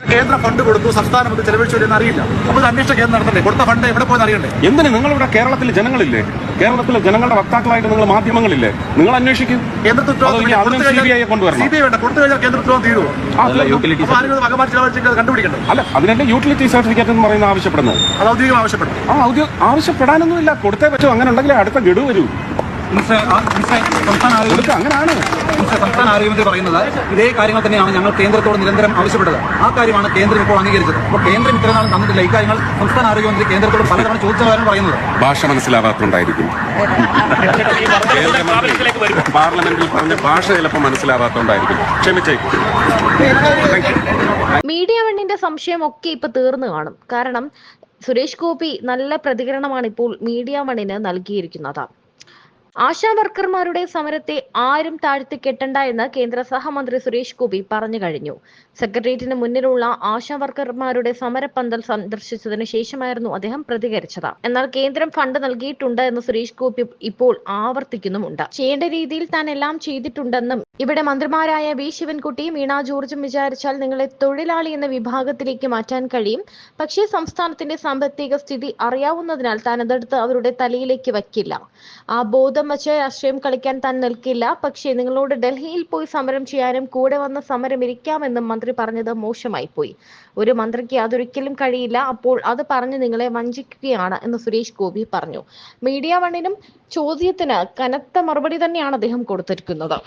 കേന്ദ്ര ഫണ്ട് കൊടുത്തു, സംസ്ഥാനം അത് ചെലവഴിച്ചു എന്ന് അറിയില്ല. അപ്പോൾ അന്വേഷണം കേന്ദ്രം നടത്തണ്ടേ? കൊടുത്ത ഫണ്ട് എവിടെ പോയെന്ന് അറിയണ്ടേ? എന്തിന് നിങ്ങളിവിടെ കേരളത്തിലെ ജനങ്ങളില്ലേ? കേരളത്തിലെ ജനങ്ങളുടെ വക്താക്കളായിട്ട് നിങ്ങൾ മാധ്യമങ്ങളില്ലേ? നിങ്ങൾ അന്വേഷിക്കും. കൊണ്ടുവരണം. കൊടുത്തു കഴിഞ്ഞാൽ കേന്ദ്രത്തിലോ തീരുവോ? കണ്ടുപിടിക്കണ്ടേ? അല്ല, അതിനല്ലേ യൂട്ടിലിറ്റി സർട്ടിഫിക്കറ്റ് എന്ന് പറയുന്നത് ആവശ്യപ്പെടുന്നത്. അത് ഔദ്യോഗികം ആവശ്യപ്പെടും. ആവശ്യപ്പെടാനൊന്നുമില്ല, കൊടുത്തേ പറ്റൂ. അങ്ങനെ ഉണ്ടെങ്കിൽ അടുത്ത ഗഡു വരൂ. സംസ്ഥാന ആരോഗ്യമന്ത്രി പറയുന്നത് ഇതേ കാര്യങ്ങൾ തന്നെയാണ് ഞങ്ങൾ കേന്ദ്രത്തോട് നിരന്തരം ആവശ്യപ്പെട്ടത്. ആ കാര്യമാണ് കേന്ദ്രം ഇപ്പോൾ അംഗീകരിച്ചത്. അപ്പോൾ കേന്ദ്രം ഇത്രനാൾ തന്നിട്ടില്ല. ഇക്കാര്യങ്ങൾ സംസ്ഥാന ആരോഗ്യമന്ത്രി കേന്ദ്രത്തോട് പലതവണ ചോദിച്ചവരാണ് പറയുന്നത്. ഭാഷ മനസ്സിലാവാത്തോണ്ടായിരിക്കും. പാർലമെന്റിൽ പറഞ്ഞ ഭാഷ ചിലപ്പോൾ മനസ്സിലാവാത്തോണ്ടായിരിക്കും. ക്ഷമിച്ചേ. മീഡിയ വണ്ണിന്റെ സംശയമൊക്കെ ഇപ്പൊ തീർന്നു കാണും. കാരണം സുരേഷ് ഗോപി നല്ല പ്രതികരണമാണ് ഇപ്പോൾ മീഡിയ വണ്ണിന് നൽകിയിരിക്കുന്നത്. ആശാ വർക്കർമാരുടെ സമരത്തെ ആരും താഴ്ത്തി കെട്ടണ്ട എന്ന് കേന്ദ്ര സഹമന്ത്രി സുരേഷ് ഗോപി പറഞ്ഞു കഴിഞ്ഞു. സെക്രട്ടേറിയറ്റിന് മുന്നിലുള്ള ആശാ വർക്കർമാരുടെ സമരപ്പന്തൽ സന്ദർശിച്ചതിന് ശേഷമായിരുന്നു അദ്ദേഹം പ്രതികരിച്ചത്. എന്നാൽ കേന്ദ്രം ഫണ്ട് നൽകിയിട്ടുണ്ട് എന്ന് സുരേഷ് ഗോപി ഇപ്പോൾ ആവർത്തിക്കുന്നുമുണ്ട്. ചെയ്യേണ്ട രീതിയിൽ താൻ എല്ലാം ചെയ്തിട്ടുണ്ടെന്നും ഇവിടെ മന്ത്രിമാരായ വി ശിവൻകുട്ടിയും വീണ ജോർജും വിചാരിച്ചാൽ നിങ്ങളെ തൊഴിലാളി എന്ന വിഭാഗത്തിലേക്ക് മാറ്റാൻ കഴിയും. പക്ഷേ സംസ്ഥാനത്തിന്റെ സാമ്പത്തിക സ്ഥിതി അറിയാവുന്നതിനാൽ താൻ അതെടുത്ത് അവരുടെ തലയിലേക്ക് വയ്ക്കില്ല. ആ ബോധം വച്ച് രാഷ്ട്രീയം കളിക്കാൻ താൻ നിൽക്കില്ല. പക്ഷേ നിങ്ങളോട് ഡൽഹിയിൽ പോയി സമരം ചെയ്യാനും കൂടെ വന്ന് സമരം ഇരിക്കാമെന്നും മന്ത്രി പറഞ്ഞത് മോശമായി പോയി. ഒരു മന്ത്രിക്ക് അതൊരിക്കലും കഴിയില്ല. അപ്പോൾ അത് പറഞ്ഞ് നിങ്ങളെ വഞ്ചിക്കുകയാണ് എന്ന് സുരേഷ് ഗോപി പറഞ്ഞു. മീഡിയ വണ്ണിനും ചോദ്യത്തിന് കനത്ത മറുപടി തന്നെയാണ് അദ്ദേഹം കൊടുത്തിരിക്കുന്നത്.